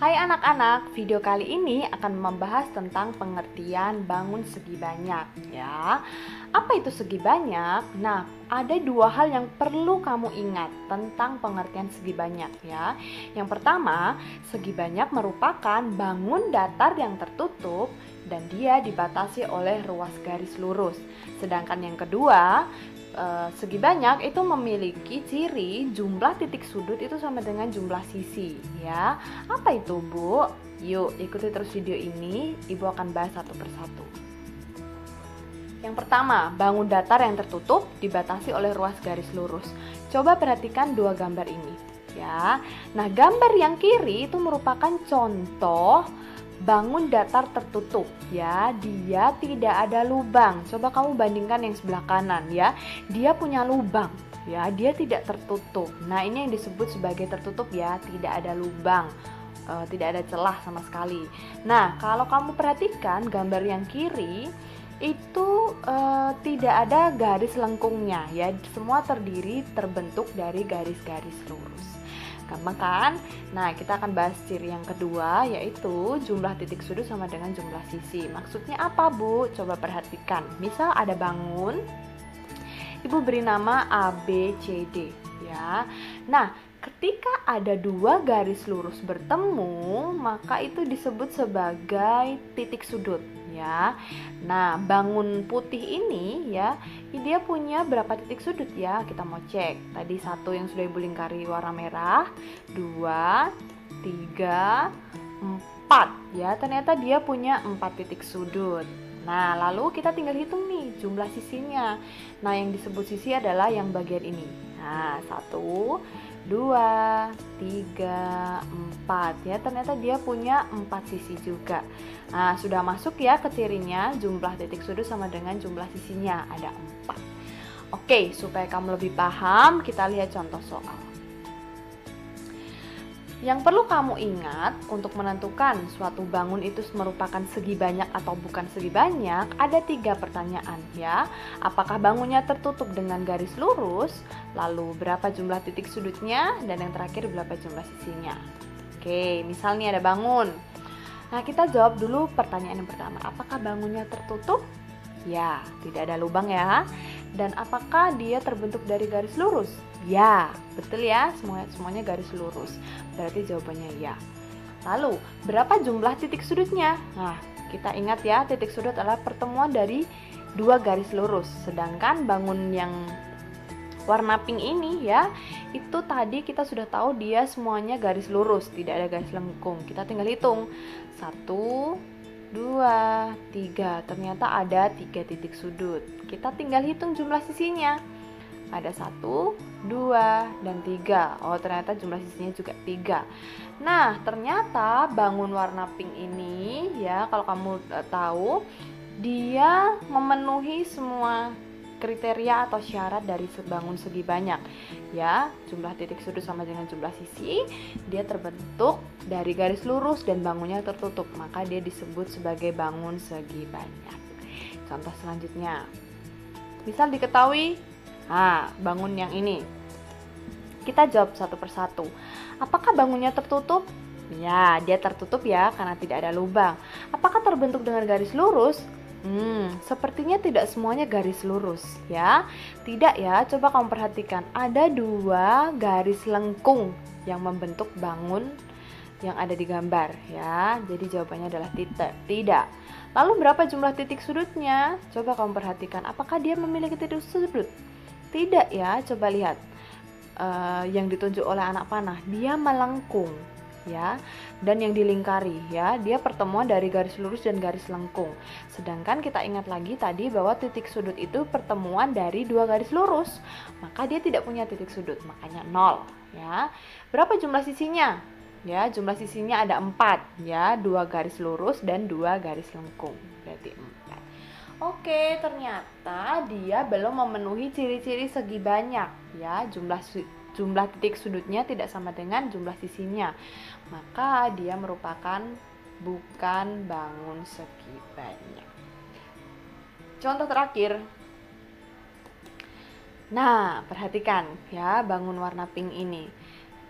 Hai anak-anak, video kali ini akan membahas tentang pengertian bangun segi banyak ya. Apa itu segi banyak? Nah, ada dua hal yang perlu kamu ingat tentang pengertian segi banyak ya. Yang pertama, segi banyak merupakan bangun datar yang tertutup dan dia dibatasi oleh ruas garis lurus. Sedangkan yang kedua, segi banyak itu memiliki ciri jumlah titik sudut itu sama dengan jumlah sisi ya. Apa itu, Bu? Yuk ikuti terus video ini, Ibu akan bahas satu persatu. Yang pertama, bangun datar yang tertutup dibatasi oleh ruas garis lurus. Coba perhatikan dua gambar ini ya. Nah, gambar yang kiri itu merupakan contoh bangun datar tertutup ya, dia tidak ada lubang. Coba kamu bandingkan yang sebelah kanan ya, dia punya lubang ya, dia tidak tertutup. Nah, ini yang disebut sebagai tertutup ya, tidak ada lubang, tidak ada celah sama sekali. Nah, kalau kamu perhatikan gambar yang kiri itu tidak ada garis lengkungnya ya, semua terbentuk dari garis-garis lurus. Gampang kan? Nah, kita akan bahas ciri yang kedua, yaitu jumlah titik sudut sama dengan jumlah sisi. Maksudnya apa, Bu? Coba perhatikan. Misal ada bangun, Ibu beri nama A, B, C, D ya. Nah, ketika ada dua garis lurus bertemu, maka itu disebut sebagai titik sudut ya. Nah, bangun putih ini ya, dia punya berapa titik sudut ya? Kita mau cek. Tadi satu yang sudah Ibu lingkari warna merah, 2, 3, 4 ya. Ternyata dia punya 4 titik sudut. Nah, lalu kita tinggal hitung nih jumlah sisinya. Nah, yang disebut sisi adalah yang bagian ini. Nah, 1, 2, 3, 4 ya, ternyata dia punya 4 sisi juga. Nah, sudah masuk ya ke cirinya, jumlah titik sudut sama dengan jumlah sisinya, ada 4. Oke, supaya kamu lebih paham, kita lihat contoh soal. Yang perlu kamu ingat untuk menentukan suatu bangun itu merupakan segi banyak atau bukan segi banyak, ada 3 pertanyaan ya. Apakah bangunnya tertutup dengan garis lurus? Lalu berapa jumlah titik sudutnya? Dan yang terakhir berapa jumlah sisinya? Oke, misalnya ada bangun. Nah, kita jawab dulu pertanyaan yang pertama. Apakah bangunnya tertutup? Ya, tidak ada lubang ya. Dan apakah dia terbentuk dari garis lurus? Ya, betul ya, semuanya garis lurus. Berarti jawabannya ya. Lalu, berapa jumlah titik sudutnya? Nah, kita ingat ya, titik sudut adalah pertemuan dari dua garis lurus. Sedangkan bangun yang warna pink ini ya, itu tadi kita sudah tahu dia semuanya garis lurus, tidak ada garis lengkung. Kita tinggal hitung. 1, 2, 3. Ternyata ada 3 titik sudut. Kita tinggal hitung jumlah sisinya. Ada 1, 2, dan 3. Oh, ternyata jumlah sisinya juga 3. Nah, ternyata bangun warna pink ini ya, kalau kamu tahu, dia memenuhi semua kriteria atau syarat dari bangun segi banyak ya. Jumlah titik sudut sama dengan jumlah sisi, dia terbentuk dari garis lurus dan bangunnya tertutup, maka dia disebut sebagai bangun segi banyak. Contoh selanjutnya, misal diketahui bangun yang ini. Kita jawab satu persatu. Apakah bangunnya tertutup? Ya, dia tertutup ya karena tidak ada lubang. Apakah terbentuk dengan garis lurus? Sepertinya tidak semuanya garis lurus ya. Tidak ya, coba kamu perhatikan. Ada 2 garis lengkung yang membentuk bangun yang ada di gambar ya. Jadi jawabannya adalah tidak. Lalu berapa jumlah titik sudutnya? Coba kamu perhatikan. Apakah dia memiliki titik sudut? Tidak ya, coba lihat yang ditunjuk oleh anak panah, dia melengkung ya, dan yang dilingkari ya, dia pertemuan dari garis lurus dan garis lengkung. Sedangkan kita ingat lagi tadi bahwa titik sudut itu pertemuan dari 2 garis lurus, maka dia tidak punya titik sudut, makanya 0 ya. Berapa jumlah sisinya? Ya, jumlah sisinya ada 4 ya, 2 garis lurus dan 2 garis lengkung, berarti 4. Oke, ternyata dia belum memenuhi ciri-ciri segi banyak ya. Jumlah titik sudutnya tidak sama dengan jumlah sisinya, maka dia merupakan bukan bangun segi banyak. Contoh terakhir. Nah, perhatikan ya bangun warna pink ini.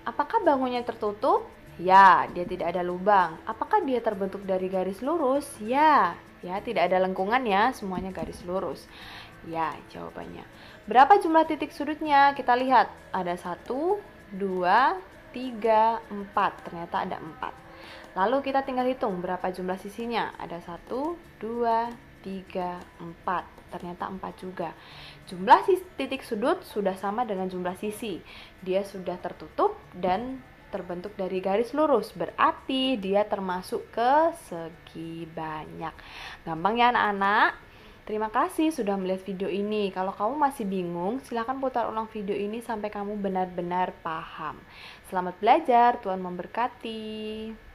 Apakah bangunnya tertutup? Ya, dia tidak ada lubang. Apakah dia terbentuk dari garis lurus? Ya, ya tidak ada lengkungan ya, semuanya garis lurus. Ya, jawabannya. Berapa jumlah titik sudutnya? Kita lihat. Ada 1, 2, 3, 4. Ternyata ada 4. Lalu kita tinggal hitung berapa jumlah sisinya. Ada 1, 2, 3, 4. Ternyata 4 juga. Jumlah titik sudut sudah sama dengan jumlah sisi. Dia sudah tertutup dan terbentuk dari garis lurus, berarti dia termasuk ke segi banyak. Gampang ya anak-anak? Terima kasih sudah melihat video ini. Kalau kamu masih bingung, silahkan putar ulang video ini sampai kamu benar-benar paham. Selamat belajar, Tuhan memberkati.